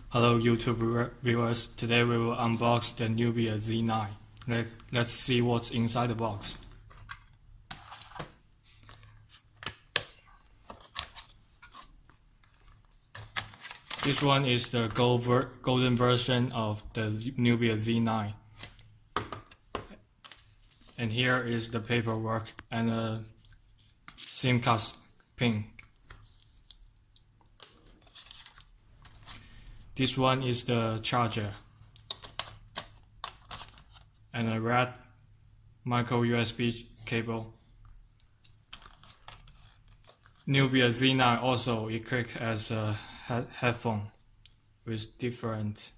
Hello YouTube viewers, today we will unbox the Nubia Z9. Let's see what's inside the box. This one is the golden version of the Nubia Z9. And here is the paperwork and a SIM card pin. This one is the charger and a red micro USB cable. Nubia Z9 also equipped as a headphone with different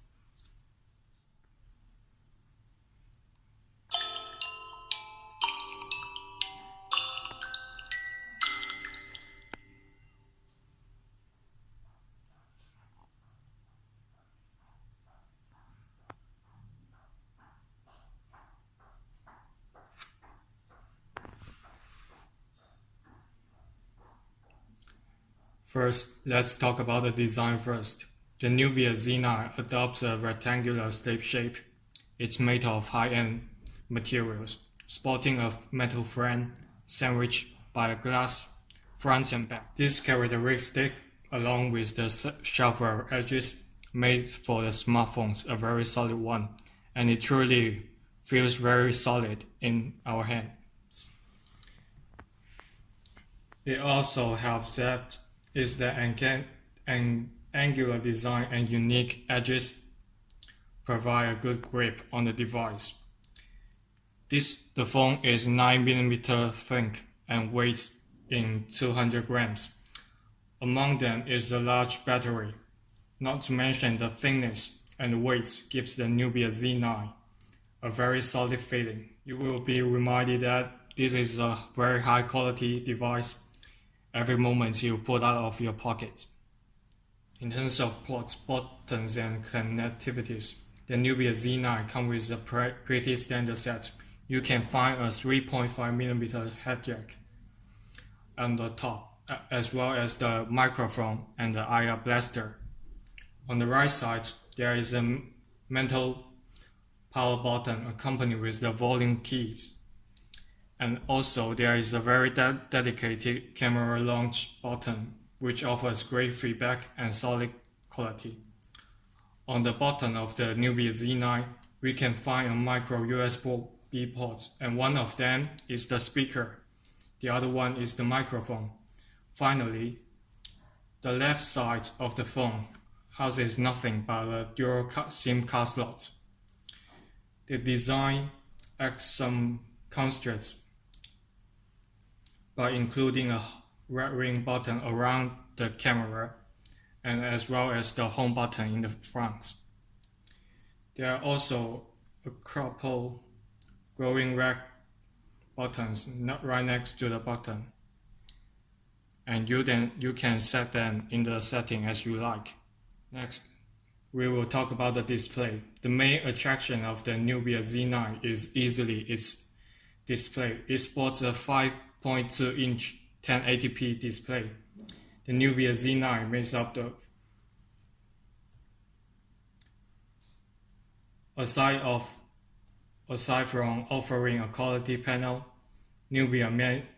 First, let's talk about the design first. The Nubia Z9 adopts a rectangular slip shape. It's made of high-end materials, sporting a metal frame sandwiched by a glass front and back. This characteristic, along with the sharper edges, made for the smartphones a very solid one, and it truly feels very solid in our hands. It also helps that is the angular design and unique edges provide a good grip on the device. The phone is 9mm thick and weighs in 200 grams. Among them is a large battery. Not to mention the thickness and weight gives the Nubia Z9 a very solid feeling. You will be reminded that this is a very high quality device every moment you pull out of your pocket. In terms of ports, buttons and connectivities, the Nubia Z9 comes with a pretty standard set. You can find a 3.5mm head jack on the top, as well as the microphone and the IR blaster. On the right side, there is a metal power button accompanied with the volume keys. And also there is a very dedicated camera launch button which offers great feedback and solid quality. On the bottom of the Nubia Z9, we can find a micro USB port, and one of them is the speaker. The other one is the microphone. Finally, the left side of the phone houses nothing but a dual SIM card slot. The design adds some constructs by including a red ring button around the camera and as well as the home button in the front. There are also a couple glowing red buttons right next to the button, and you can set them in the setting as you like. Next, we will talk about the display. The main attraction of the Nubia Z9 is easily its display. It sports a 5.2-inch 1080p display. The Nubia Z9 makes up the aside from offering a quality panel, Nubia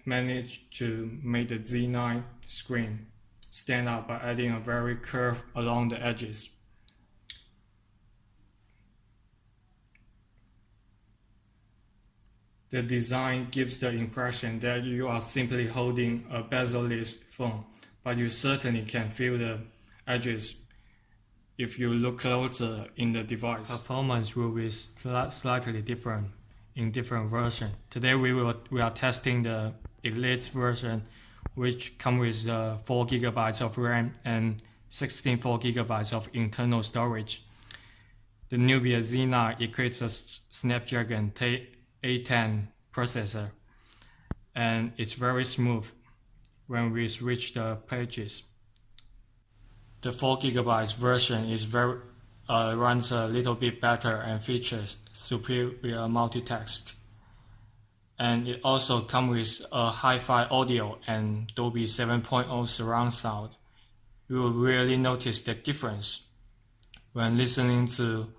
managed to make the Z9 screen stand out by adding a very curve along the edges. The design gives the impression that you are simply holding a bezel-less phone, but you certainly can feel the edges if you look closer in the device. Performance will be slightly different in different versions. Today we are testing the Elite version, which comes with 4 GB of RAM and 64 GB of internal storage. The Nubia Z9 equips a Snapdragon A10 processor, and it's very smooth when we switch the pages. The 4 GB version is runs a little bit better and features superior multitask. And it also comes with a HiFi audio and Dolby 7.0 surround sound. You will really notice the difference when listening to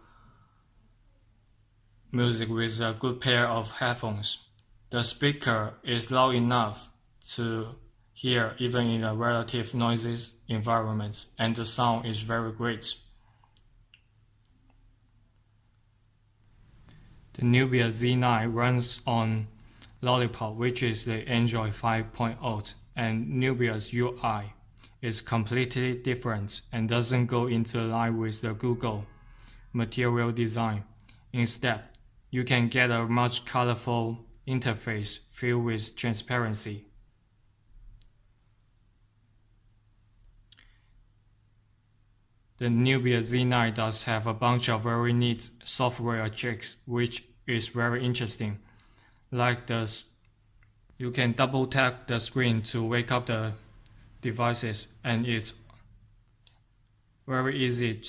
music with a good pair of headphones. The speaker is loud enough to hear even in a relative noisy environment, and the sound is very great. The Nubia Z9 runs on Lollipop, which is the Android 5.0, and Nubia's UI is completely different and doesn't go into line with the Google material design. Instead, you can get a much colorful interface filled with transparency. The Nubia Z9 does have a bunch of very neat software tricks, which is very interesting. Like this, you can double tap the screen to wake up the devices, and it's very easy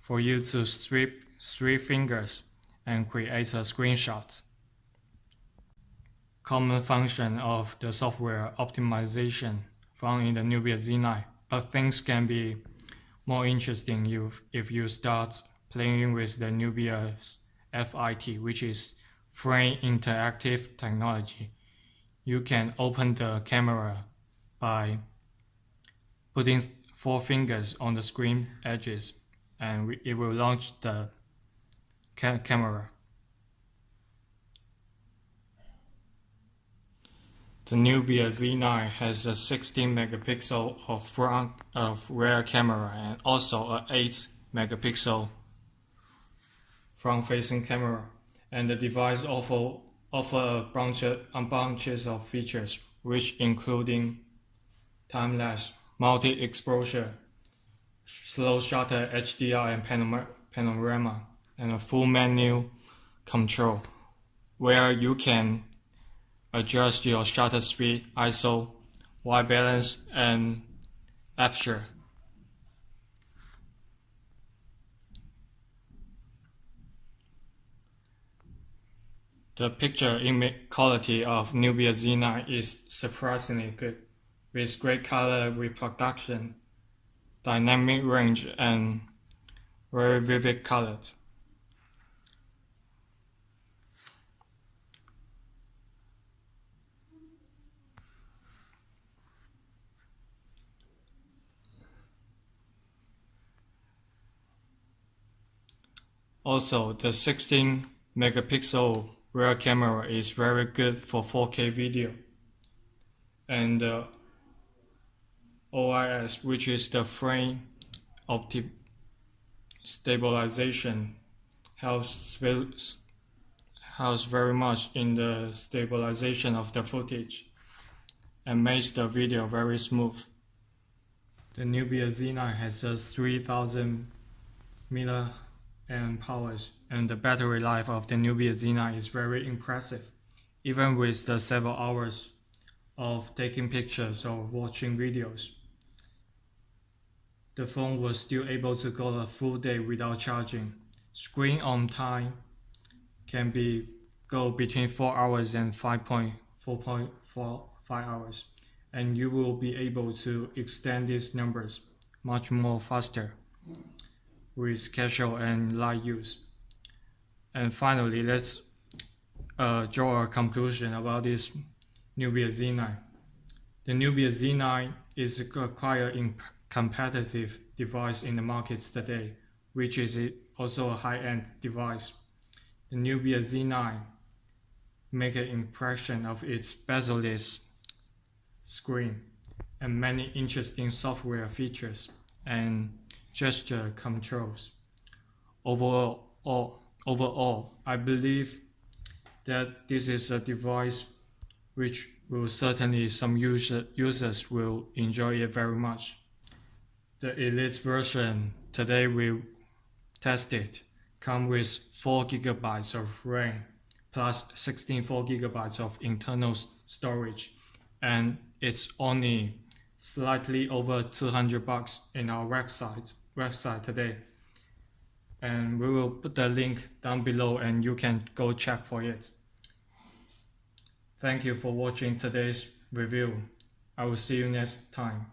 for you to sweep 3 fingers and create a screenshot. Common function of the software optimization found in the Nubia Z9, but things can be more interesting if you start playing with the Nubia's FIT, which is Frame Interactive Technology. You can open the camera by putting 4 fingers on the screen edges, and it will launch the camera. The Nubia Z9 has a 16 megapixel of rear camera and also a 8 megapixel front-facing camera, and the device offer bunches of features, which including time-lapse, multi-exposure, slow shutter HDR and panorama, and a full menu control, where you can adjust your shutter speed, ISO, white balance, and aperture. The picture image quality of Nubia Z9 is surprisingly good, with great color reproduction, dynamic range, and very vivid colors. Also, the 16 megapixel rear camera is very good for 4K video, and the OIS, which is the frame stabilization, helps very much in the stabilization of the footage and makes the video very smooth. The Nubia Z9 has just 3000 mAh, and the battery life of the Nubia Z9 is very impressive, even with the several hours of taking pictures or watching videos. The phone was still able to go a full day without charging. Screen on time can go between 4 hours and 4.45 hours, and you will be able to extend these numbers much more faster with casual and light use. And finally, let's draw a conclusion about this Nubia Z9. The Nubia Z9 is quite a competitive device in the markets today, which is also a high-end device. The Nubia Z9 makes an impression of its bezel-less screen and many interesting software features and gesture controls. Overall, I believe that this is a device which will certainly some users will enjoy it very much. The Elite version today we tested comes with 4 GB of RAM plus 16 4 GB of internal storage, and it's only slightly over $200 in our website today, and we will put the link down below and you can go check for it. Thank you for watching today's review. I will see you next time.